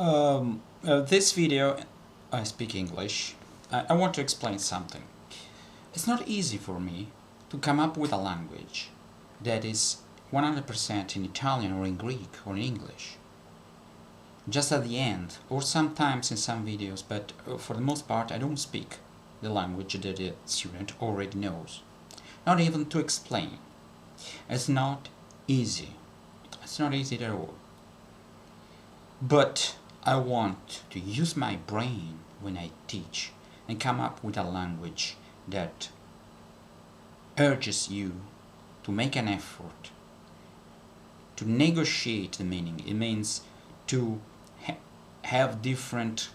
This video, I speak English. I want to explain something. It's not easy for me to come up with a language that is 100% in Italian or in Greek or in English. Just at the end, or sometimes in some videos, but for the most part I don't speak the language that the student already knows. Not even to explain. It's not easy. It's not easy at all. But I want to use my brain when I teach and come up with a language that urges you to make an effort, to negotiate the meaning. It means to have different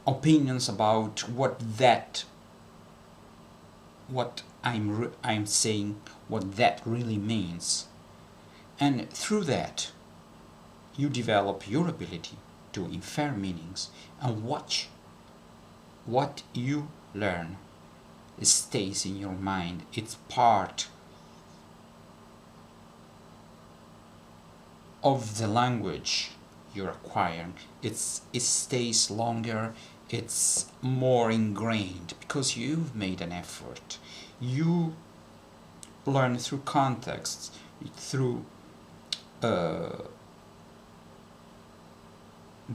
opinions about what I'm saying, what that really means. And through that, you develop your ability to infer meanings and watch what you learn. It stays in your mind. It's part of the language you're acquiring. It stays longer. It's more ingrained because you've made an effort. You learn through context, through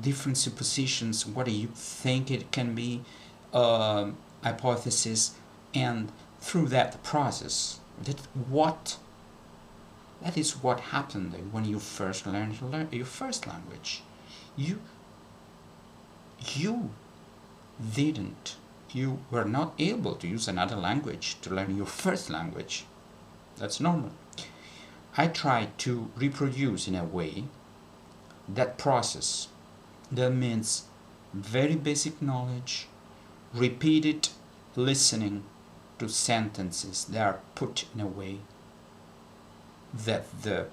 different suppositions, what do you think it can be, hypothesis, and through that process, that is what happened when you first learned your first language. You were not able to use another language to learn your first language. That's normal. I try to reproduce in a way that process. That means very basic knowledge, repeated listening to sentences that are put in a way that the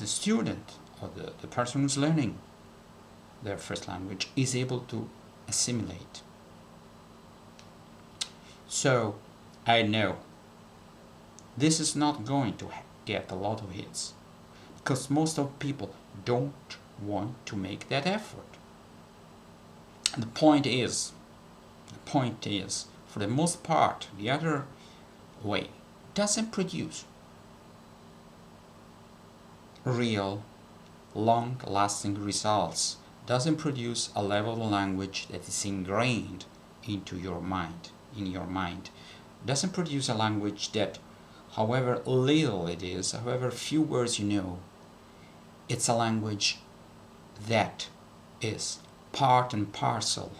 student or the person who's learning their first language is able to assimilate. So I know this is not going to get a lot of hits because most of people don't want to make that effort. And the point is, for the most part, the other way doesn't produce real, long-lasting results, doesn't produce a level of language that is ingrained into your mind, doesn't produce a language that, however little it is, however few words you know, it's a language that is part and parcel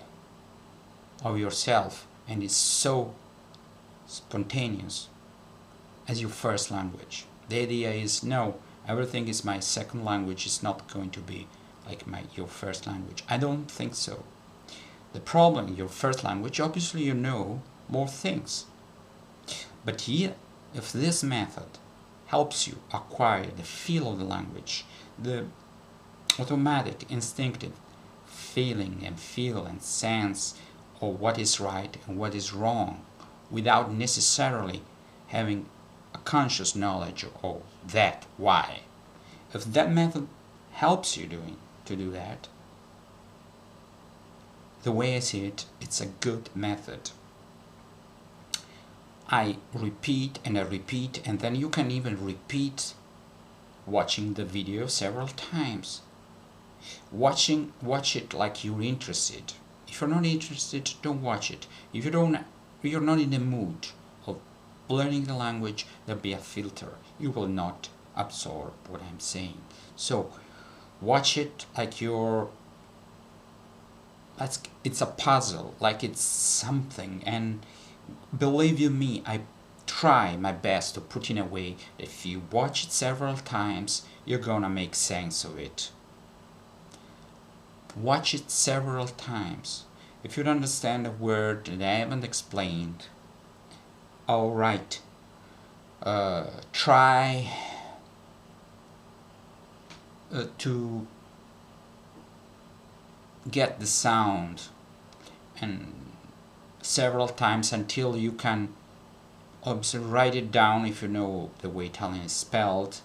of yourself and is so spontaneous as your first language. The idea is, no, everything is my second language, is not going to be like your first language. I don't think so. The problem in your first language, obviously you know more things. But here, if this method helps you acquire the feel of the language, the automatic, instinctive feeling and feel and sense of what is right and what is wrong, without necessarily having a conscious knowledge of that, why. If that method helps you to do that, the way I see it, it's a good method. I repeat and I repeat, and then you can even repeat watching the video several times. Watch it like you're interested. If you're not interested, don't watch it. If you're not in the mood of learning the language, there'll be a filter. You will not absorb what I'm saying. So watch it like it's a puzzle, like it's something. And believe you me, I try my best to put in a way that if you watch it several times, you're gonna make sense of it. Watch it several times. If you don't understand a word that I haven't explained, alright, try to get the sound and several times until you can write it down if you know the way Italian is spelled,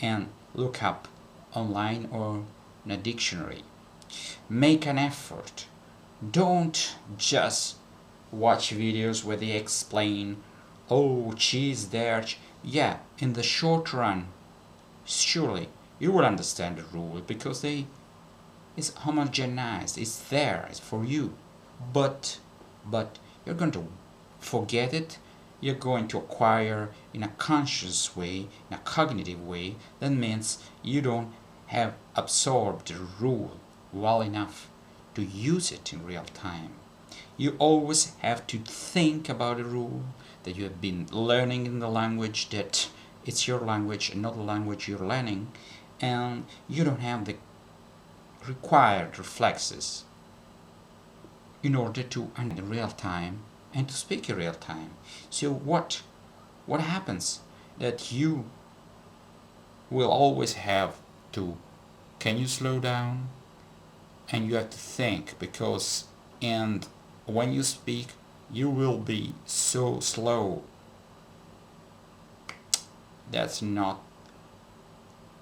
and look up online or in a dictionary. Make an effort. Don't just watch videos where they explain, oh, cheese there. Yeah, in the short run, surely you will understand the rule because it's homogenized. It's there. It's for you. But you're going to forget it. You're going to acquire in a conscious way, in a cognitive way. That means you don't have absorbed the rule well enough to use it in real time. You always have to think about a rule that you have been learning in the language, that it's your language and not the language you're learning, and you don't have the required reflexes in order to understand in real time and to speak in real time. So what happens? That you will always have to, can you slow down? And you have to think, because and when you speak you will be so slow. That's not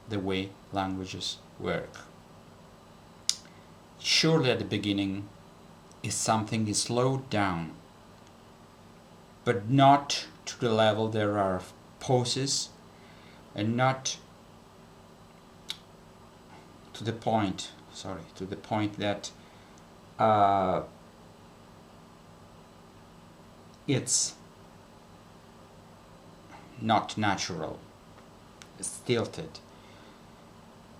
the way languages work. Surely at the beginning is something is slowed down, but not to the level there are pauses, and not to the point that it's not natural, it's tilted.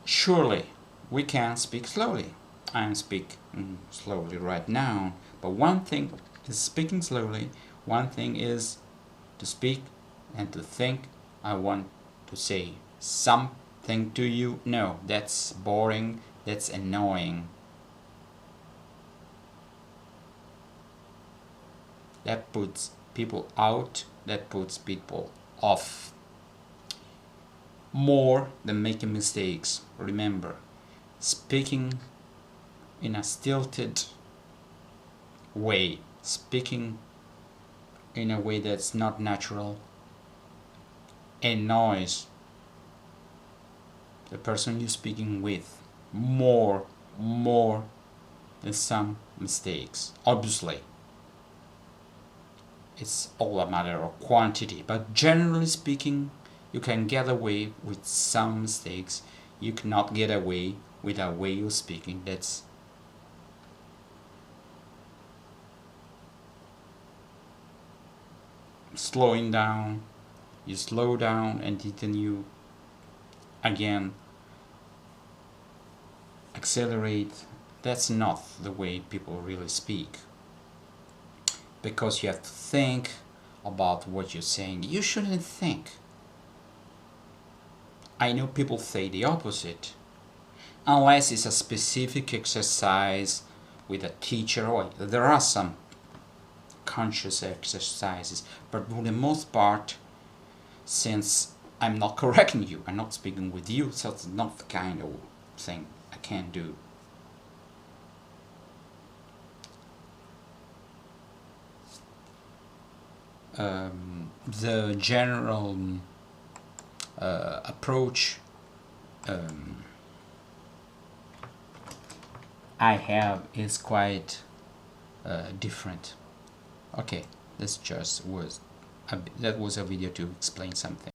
Surely we can speak slowly. I am speaking slowly right now, but one thing is speaking slowly, one thing is to speak and to think. I want to say something to you. No, that's boring, that's annoying. That puts people out, that puts people off. More than making mistakes. Remember, speaking in a stilted way, speaking in a way that's not natural, annoys the person you're speaking with more than some mistakes. Obviously, it's all a matter of quantity, but generally speaking, you can get away with some mistakes. You cannot get away with a way of speaking that's slowing down. You slow down and then you again accelerate. That's not the way people really speak, because you have to think about what you're saying. You shouldn't think. I know people say the opposite, unless it's a specific exercise with a teacher. Oh, there are some conscious exercises, but for the most part, since I'm not correcting you, I'm not speaking with you, so it's not the kind of thing I can do. The general approach I have is quite different. Okay, that was a video to explain something.